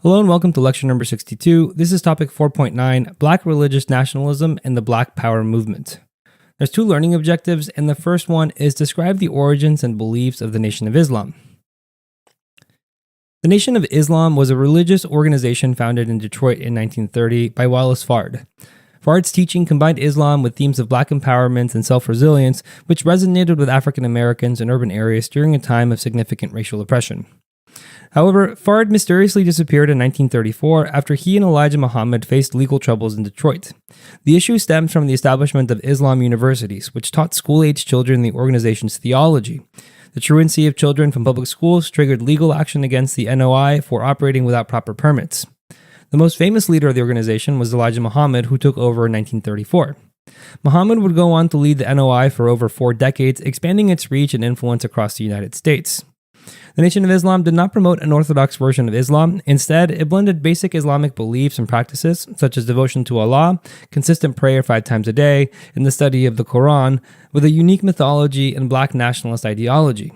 Hello and welcome to lecture number 62. This is topic 4.9, Black Religious Nationalism and the Black Power Movement. There's two learning objectives, and the first one is describe the origins and beliefs of the Nation of Islam. The Nation of Islam was a religious organization founded in Detroit in 1930 by Wallace Fard. Fard's teaching combined Islam with themes of black empowerment and self-resilience, which resonated with African Americans in urban areas during a time of significant racial oppression. However, Fard mysteriously disappeared in 1934 after he and Elijah Muhammad faced legal troubles in Detroit. The issue stemmed from the establishment of Islam universities, which taught school-age children the organization's theology. The truancy of children from public schools triggered legal action against the NOI for operating without proper permits. The most famous leader of the organization was Elijah Muhammad, who took over in 1934. Muhammad would go on to lead the NOI for over 4 decades, expanding its reach and influence across the United States. The Nation of Islam did not promote an orthodox version of Islam. Instead, it blended basic Islamic beliefs and practices, such as devotion to Allah, consistent prayer 5 times a day, and the study of the Quran, with a unique mythology and black nationalist ideology.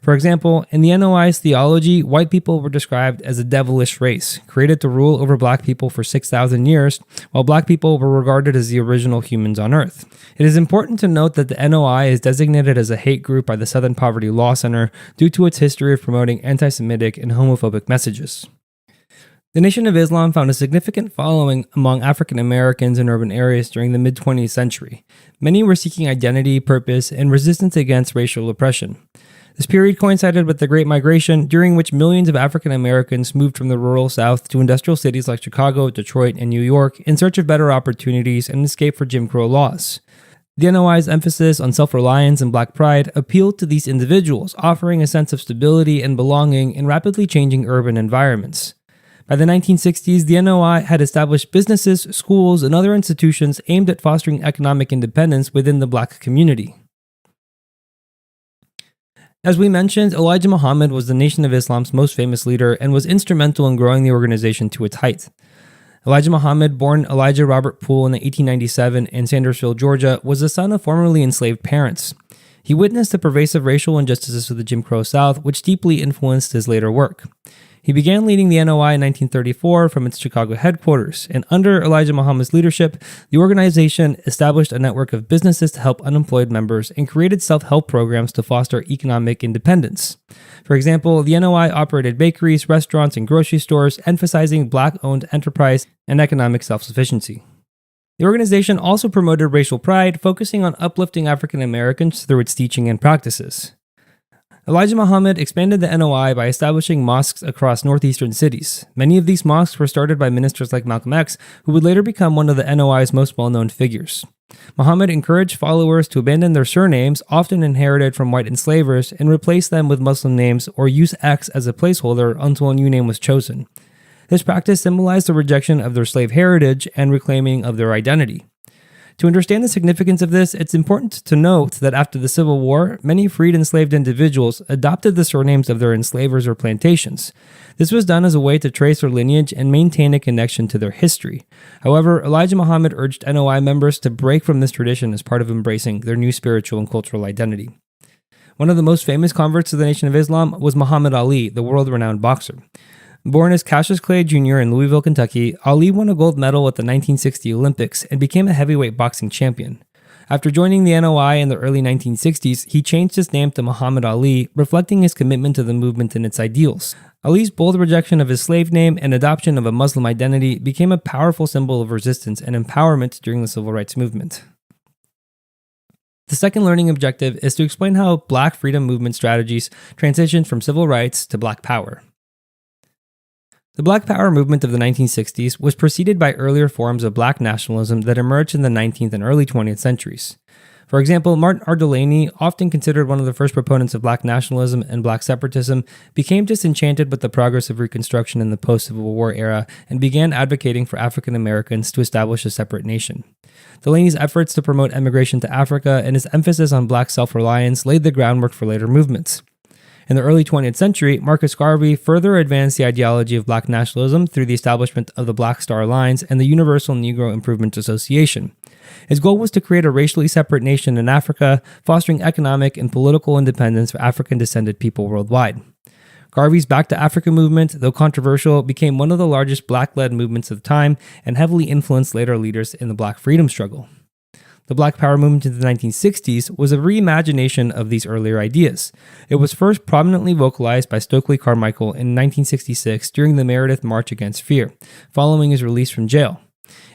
For example, in the NOI's theology, white people were described as a devilish race, created to rule over black people for 6,000 years, while black people were regarded as the original humans on Earth. It is important to note that the NOI is designated as a hate group by the Southern Poverty Law Center due to its history of promoting anti-Semitic and homophobic messages. The Nation of Islam found a significant following among African Americans in urban areas during the mid-20th century. Many were seeking identity, purpose, and resistance against racial oppression. This period coincided with the Great Migration, during which millions of African Americans moved from the rural South to industrial cities like Chicago, Detroit, and New York in search of better opportunities and escape for Jim Crow laws. The NOI's emphasis on self-reliance and black pride appealed to these individuals, offering a sense of stability and belonging in rapidly changing urban environments. By the 1960s, the NOI had established businesses, schools, and other institutions aimed at fostering economic independence within the black community. As we mentioned, Elijah Muhammad was the Nation of Islam's most famous leader and was instrumental in growing the organization to its height. Elijah Muhammad, born Elijah Robert Poole in 1897 in Sandersville, Georgia, was the son of formerly enslaved parents. He witnessed the pervasive racial injustices of the Jim Crow South, which deeply influenced his later work. He began leading the NOI in 1934 from its Chicago headquarters, and under Elijah Muhammad's leadership, the organization established a network of businesses to help unemployed members and created self-help programs to foster economic independence. For example, the NOI operated bakeries, restaurants, and grocery stores, emphasizing black-owned enterprise and economic self-sufficiency. The organization also promoted racial pride, focusing on uplifting African Americans through its teaching and practices. Elijah Muhammad expanded the NOI by establishing mosques across northeastern cities. Many of these mosques were started by ministers like Malcolm X, who would later become one of the NOI's most well-known figures. Muhammad encouraged followers to abandon their surnames, often inherited from white enslavers, and replace them with Muslim names or use X as a placeholder until a new name was chosen. This practice symbolized the rejection of their slave heritage and reclaiming of their identity. To understand the significance of this, it's important to note that after the Civil War, many freed enslaved individuals adopted the surnames of their enslavers or plantations. This was done as a way to trace their lineage and maintain a connection to their history. However, Elijah Muhammad urged NOI members to break from this tradition as part of embracing their new spiritual and cultural identity. One of the most famous converts to the Nation of Islam was Muhammad Ali, the world-renowned boxer. Born as Cassius Clay Jr. in Louisville, Kentucky, Ali won a gold medal at the 1960 Olympics and became a heavyweight boxing champion. After joining the NOI in the early 1960s, he changed his name to Muhammad Ali, reflecting his commitment to the movement and its ideals. Ali's bold rejection of his slave name and adoption of a Muslim identity became a powerful symbol of resistance and empowerment during the civil rights movement. The second learning objective is to explain how black freedom movement strategies transitioned from civil rights to black power. The Black Power movement of the 1960s was preceded by earlier forms of black nationalism that emerged in the 19th and early 20th centuries. For example, Martin R. Delaney, often considered one of the first proponents of black nationalism and black separatism, became disenchanted with the progress of Reconstruction in the post-Civil War era and began advocating for African Americans to establish a separate nation. Delaney's efforts to promote emigration to Africa and his emphasis on black self-reliance laid the groundwork for later movements. In the early 20th century, Marcus Garvey further advanced the ideology of black nationalism through the establishment of the Black Star Lines and the Universal Negro Improvement Association. His goal was to create a racially separate nation in Africa, fostering economic and political independence for African-descended people worldwide. Garvey's Back to Africa movement, though controversial, became one of the largest black-led movements of the time and heavily influenced later leaders in the black freedom struggle. The Black Power movement in the 1960s was a reimagination of these earlier ideas. It was first prominently vocalized by Stokely Carmichael in 1966 during the Meredith March Against Fear, following his release from jail.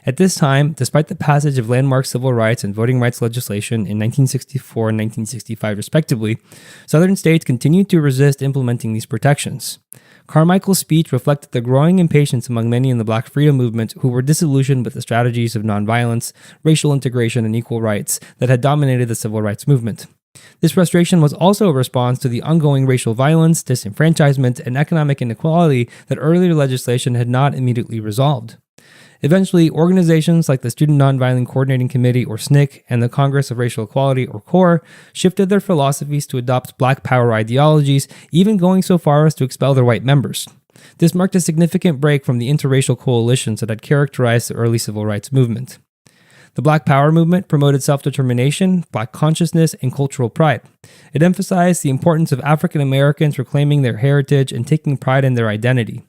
At this time, despite the passage of landmark civil rights and voting rights legislation in 1964 and 1965 respectively, Southern states continued to resist implementing these protections. Carmichael's speech reflected the growing impatience among many in the Black freedom movement who were disillusioned with the strategies of nonviolence, racial integration, and equal rights that had dominated the civil rights movement. This frustration was also a response to the ongoing racial violence, disenfranchisement, and economic inequality that earlier legislation had not immediately resolved. Eventually, organizations like the Student Nonviolent Coordinating Committee, or SNCC, and the Congress of Racial Equality, or CORE, shifted their philosophies to adopt Black Power ideologies, even going so far as to expel their white members. This marked a significant break from the interracial coalitions that had characterized the early civil rights movement. The Black Power movement promoted self-determination, Black consciousness, and cultural pride. It emphasized the importance of African Americans reclaiming their heritage and taking pride in their identity.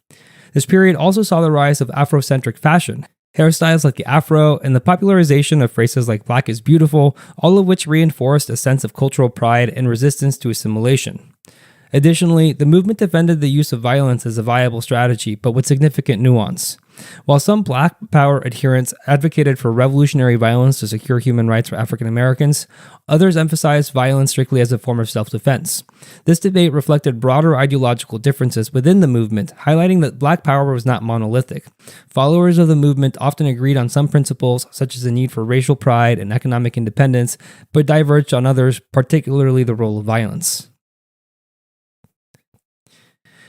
This period also saw the rise of Afrocentric fashion, hairstyles like the Afro, and the popularization of phrases like Black is beautiful, all of which reinforced a sense of cultural pride and resistance to assimilation. Additionally, the movement defended the use of violence as a viable strategy, but with significant nuance. While some Black Power adherents advocated for revolutionary violence to secure human rights for African Americans, others emphasized violence strictly as a form of self-defense. This debate reflected broader ideological differences within the movement, highlighting that Black Power was not monolithic. Followers of the movement often agreed on some principles, such as the need for racial pride and economic independence, but diverged on others, particularly the role of violence.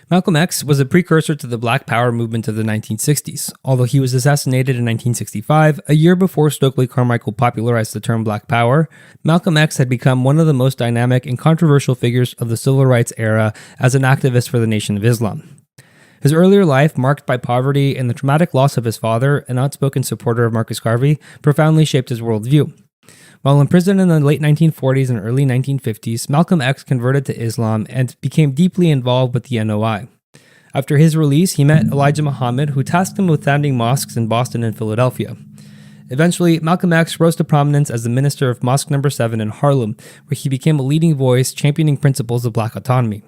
Malcolm X was a precursor to the Black Power movement of the 1960s. Although he was assassinated in 1965, a year before Stokely Carmichael popularized the term Black Power, Malcolm X had become one of the most dynamic and controversial figures of the civil rights era as an activist for the Nation of Islam. His earlier life, marked by poverty and the traumatic loss of his father, an outspoken supporter of Marcus Garvey, profoundly shaped his worldview. While in prison in the late 1940s and early 1950s, Malcolm X converted to Islam and became deeply involved with the NOI. After his release, he met Elijah Muhammad, who tasked him with founding mosques in Boston and Philadelphia. Eventually, Malcolm X rose to prominence as the minister of Mosque No. 7 in Harlem, where he became a leading voice championing principles of Black autonomy.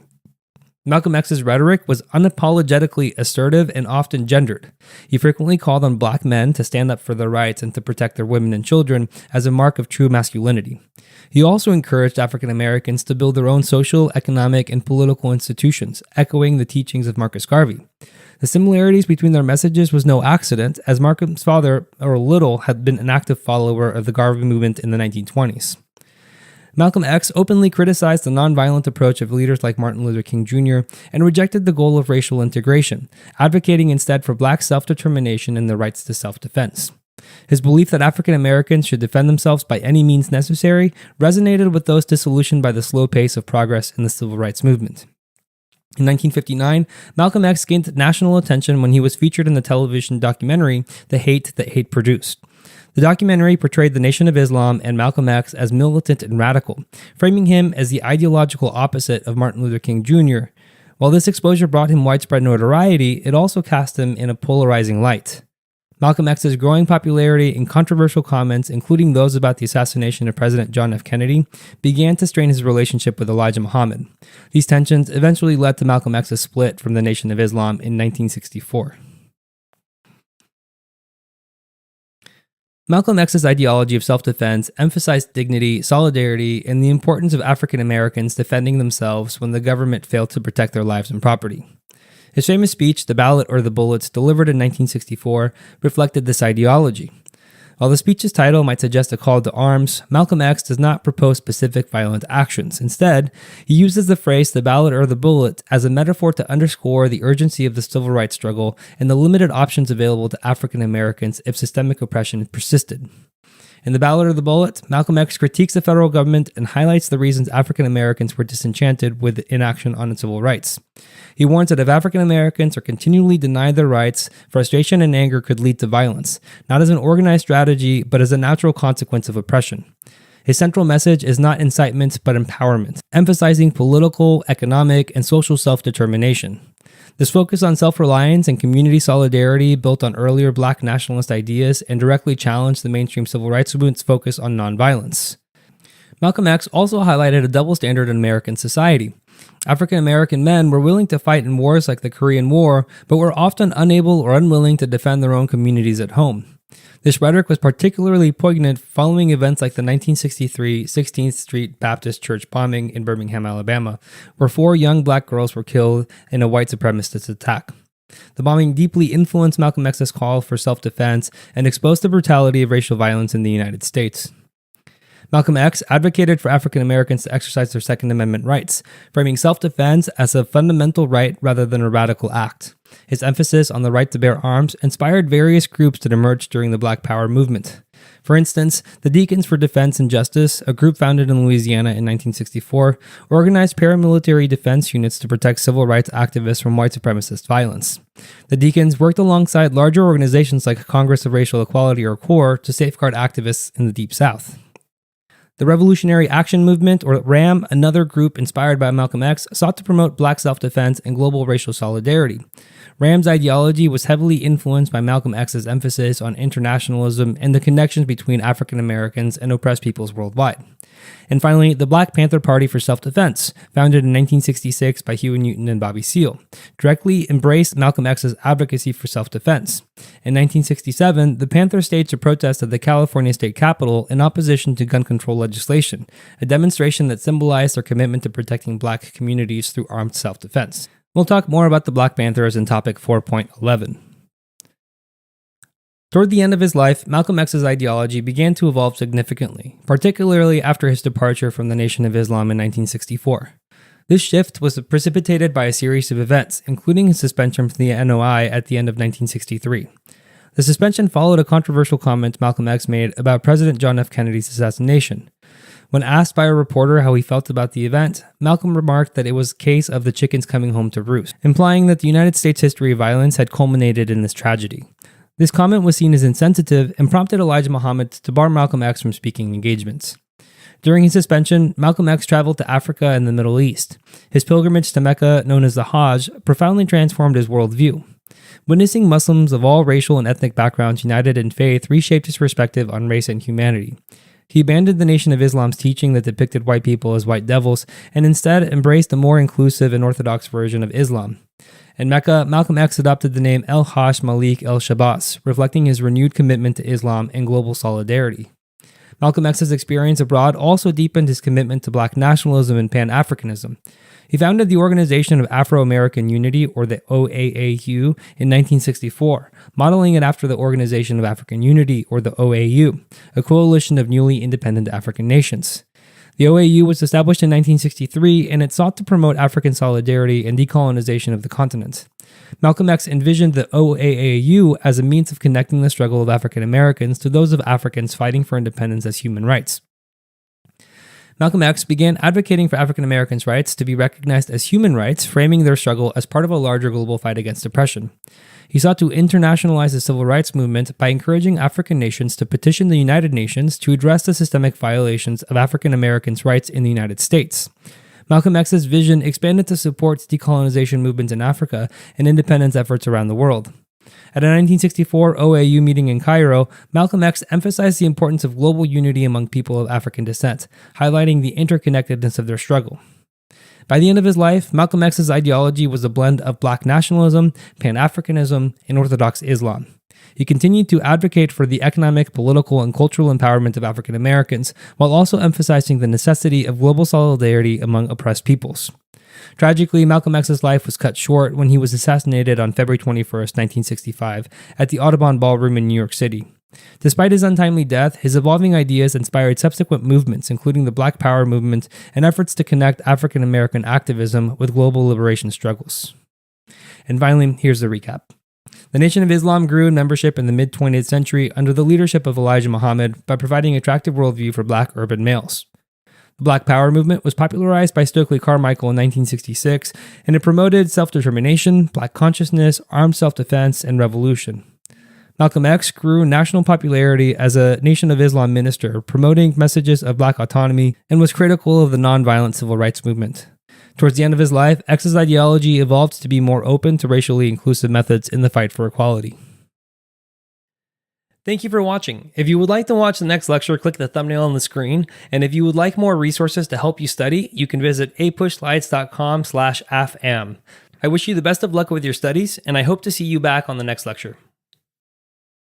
Malcolm X's rhetoric was unapologetically assertive and often gendered. He frequently called on Black men to stand up for their rights and to protect their women and children as a mark of true masculinity. He also encouraged African Americans to build their own social, economic, and political institutions, echoing the teachings of Marcus Garvey. The similarities between their messages was no accident, as Malcolm's father, Earl Little, had been an active follower of the Garvey movement in the 1920s. Malcolm X openly criticized the nonviolent approach of leaders like Martin Luther King Jr. and rejected the goal of racial integration, advocating instead for Black self-determination and the rights to self-defense. His belief that African Americans should defend themselves by any means necessary resonated with those disillusioned by the slow pace of progress in the civil rights movement. In 1959, Malcolm X gained national attention when he was featured in the television documentary The Hate That Hate Produced. The documentary portrayed the Nation of Islam and Malcolm X as militant and radical, framing him as the ideological opposite of Martin Luther King Jr. While this exposure brought him widespread notoriety, it also cast him in a polarizing light. Malcolm X's growing popularity and controversial comments, including those about the assassination of President John F. Kennedy, began to strain his relationship with Elijah Muhammad. These tensions eventually led to Malcolm X's split from the Nation of Islam in 1964. Malcolm X's ideology of self-defense emphasized dignity, solidarity, and the importance of African Americans defending themselves when the government failed to protect their lives and property. His famous speech, The Ballot or the Bullets, delivered in 1964, reflected this ideology. While the speech's title might suggest a call to arms, Malcolm X does not propose specific violent actions. Instead, he uses the phrase the ballot or the bullet as a metaphor to underscore the urgency of the civil rights struggle and the limited options available to African Americans if systemic oppression persisted. In The Ballot or the Bullet, Malcolm X critiques the federal government and highlights the reasons African Americans were disenchanted with inaction on civil rights. He warns that if African Americans are continually denied their rights, frustration and anger could lead to violence, not as an organized strategy, but as a natural consequence of oppression. His central message is not incitement but empowerment, emphasizing political, economic, and social self-determination. This focus on self-reliance and community solidarity built on earlier Black nationalist ideas and directly challenged the mainstream civil rights movement's focus on nonviolence. Malcolm X also highlighted a double standard in American society. African American men were willing to fight in wars like the Korean War, but were often unable or unwilling to defend their own communities at home. This rhetoric was particularly poignant following events like the 1963 16th Street Baptist Church bombing in Birmingham, Alabama, where 4 young Black girls were killed in a white supremacist attack. The bombing deeply influenced Malcolm X's call for self-defense and exposed the brutality of racial violence in the United States. Malcolm X advocated for African Americans to exercise their Second Amendment rights, framing self-defense as a fundamental right rather than a radical act. His emphasis on the right to bear arms inspired various groups that emerged during the Black Power movement. For instance, the Deacons for Defense and Justice, a group founded in Louisiana in 1964, organized paramilitary defense units to protect civil rights activists from white supremacist violence. The Deacons worked alongside larger organizations like Congress of Racial Equality or CORE to safeguard activists in the Deep South. The Revolutionary Action Movement, or RAM, another group inspired by Malcolm X, sought to promote Black self-defense and global racial solidarity. RAM's ideology was heavily influenced by Malcolm X's emphasis on internationalism and the connections between African Americans and oppressed peoples worldwide. And finally, the Black Panther Party for Self-Defense, founded in 1966 by Huey Newton and Bobby Seale, directly embraced Malcolm X's advocacy for self-defense. In 1967, the Panther staged a protest at the California State Capitol in opposition to gun control legislation, a demonstration that symbolized their commitment to protecting Black communities through armed self-defense. We'll talk more about the Black Panthers in topic 4.11. Toward the end of his life, Malcolm X's ideology began to evolve significantly, particularly after his departure from the Nation of Islam in 1964. This shift was precipitated by a series of events, including his suspension from the NOI at the end of 1963. The suspension followed a controversial comment Malcolm X made about President John F. Kennedy's assassination. When asked by a reporter how he felt about the event, Malcolm remarked that it was a case of the chickens coming home to roost, implying that the United States' history of violence had culminated in this tragedy. This comment was seen as insensitive and prompted Elijah Muhammad to bar Malcolm X from speaking engagements. During his suspension, Malcolm X traveled to Africa and the Middle East. His pilgrimage to Mecca, known as the Hajj, profoundly transformed his worldview. Witnessing Muslims of all racial and ethnic backgrounds united in faith reshaped his perspective on race and humanity. He abandoned the Nation of Islam's teaching that depicted white people as white devils and instead embraced a more inclusive and orthodox version of Islam. In Mecca, Malcolm X adopted the name El-Hajj Malik El-Shabazz, reflecting his renewed commitment to Islam and global solidarity. Malcolm X's experience abroad also deepened his commitment to Black nationalism and Pan-Africanism. He founded the Organization of Afro-American Unity, or the OAAU, in 1964, modeling it after the Organization of African Unity, or the OAU, a coalition of newly independent African nations. The OAU was established in 1963, and it sought to promote African solidarity and decolonization of the continent. Malcolm X envisioned the OAAU as a means of connecting the struggle of African Americans to those of Africans fighting for independence as human rights. Malcolm X began advocating for African Americans' rights to be recognized as human rights, framing their struggle as part of a larger global fight against oppression. He sought to internationalize the civil rights movement by encouraging African nations to petition the United Nations to address the systemic violations of African Americans' rights in the United States. Malcolm X's vision expanded to support decolonization movements in Africa and independence efforts around the world. At a 1964 OAU meeting in Cairo, Malcolm X emphasized the importance of global unity among people of African descent, highlighting the interconnectedness of their struggle. By the end of his life, Malcolm X's ideology was a blend of Black nationalism, Pan-Africanism, and Orthodox Islam. He continued to advocate for the economic, political, and cultural empowerment of African Americans, while also emphasizing the necessity of global solidarity among oppressed peoples. Tragically, Malcolm X's life was cut short when he was assassinated on February 21, 1965, at the Audubon Ballroom in New York City. Despite his untimely death, his evolving ideas inspired subsequent movements, including the Black Power movement and efforts to connect African American activism with global liberation struggles. And finally, here's the recap. The Nation of Islam grew in membership in the mid-20th century under the leadership of Elijah Muhammad by providing an attractive worldview for Black urban males. The Black Power movement was popularized by Stokely Carmichael in 1966, and it promoted self-determination, Black consciousness, armed self-defense, and revolution. Malcolm X grew national popularity as a Nation of Islam minister, promoting messages of black autonomy, and was critical of the nonviolent civil rights movement. Towards the end of his life, X's ideology evolved to be more open to racially inclusive methods in the fight for equality. Thank you for watching. If you would like to watch the next lecture, click the thumbnail on the screen. And if you would like more resources to help you study, you can visit apushslides.com/afam. I wish you the best of luck with your studies, and I hope to see you back on the next lecture.